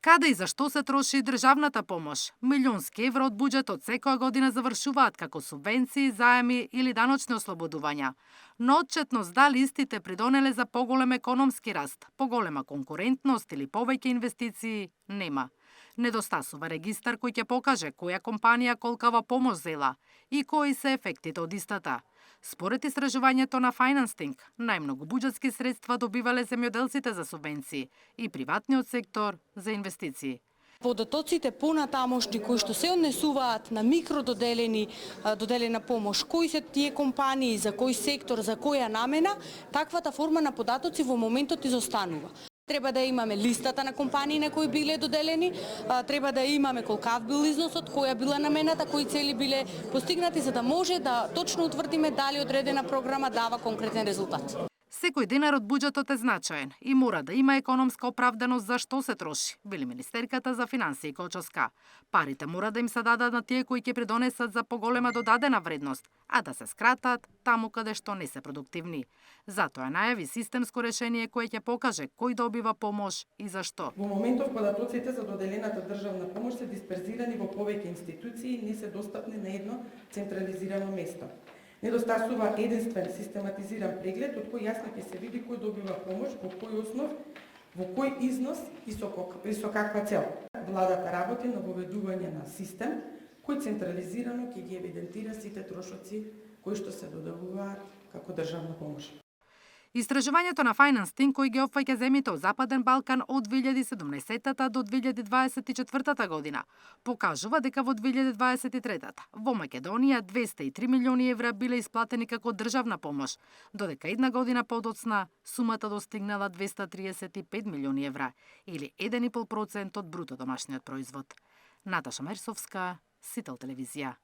Каде и зашто се троши државната помош? Милионски евра од буџетот секоја година завршуваат како субвенции, заеми или даночни ослободувања. Но отчетност дали истите придонеле за поголем економски раст, поголема конкурентност или повеќе инвестиции нема. Недостасува регистар кој ќе покаже која компанија колкава помош зела и кои се ефектите од истата. Според истражувањето на Financing, најмногу буџетски средства добивале земјоделците за субвенции и приватниот сектор за инвестиции. Податоците понатамошни кои што се однесуваат на доделена помош, кои се тие компании, за кој сектор, за која намена, таквата форма на податоци во моментот изостанува. Треба да имаме листата на компании на кои биле доделени, треба да имаме колкав бил износот, која била намената, кои цели биле постигнати, за да може да точно утврдиме дали одредена програма дава конкретен резултат. Секој динар од буџетот е значаен и мора да има економска оправданост за што се троши, вели министерката за финансии Кочовска. Парите мора да им се дадат на тие кои ќе придонесат за поголема додадена вредност, а да се скратат таму каде што не се продуктивни. Затоа најави системско решение кое ќе покаже кој добива помош и зашто. Во моментов податоците за доделената државна помош се дисперзирани во повеќе институции и не се достапни на едно централизирано место. Недостасува единствен систематизиран преглед од кој јасно ќе се види кој добива помош, по кој основ, во кој износ и со каква цел. Владата работи на воведување на систем кој централизирано ќе ги евидентира сите трошоци кои што се доделуваат како државна помош. Истражувањето на Financing кој ги опфаќа земјите од Западен Балкан од 2017 до 2024 година покажува дека во 2023 во Македонија 203 милиони евра биле исплатени како државна помош, додека една година подоцна сумата достигнала 235 милиони евра или 1,5% од бруто домашниот производ. Наташа Мерсовска, Сител телевизија.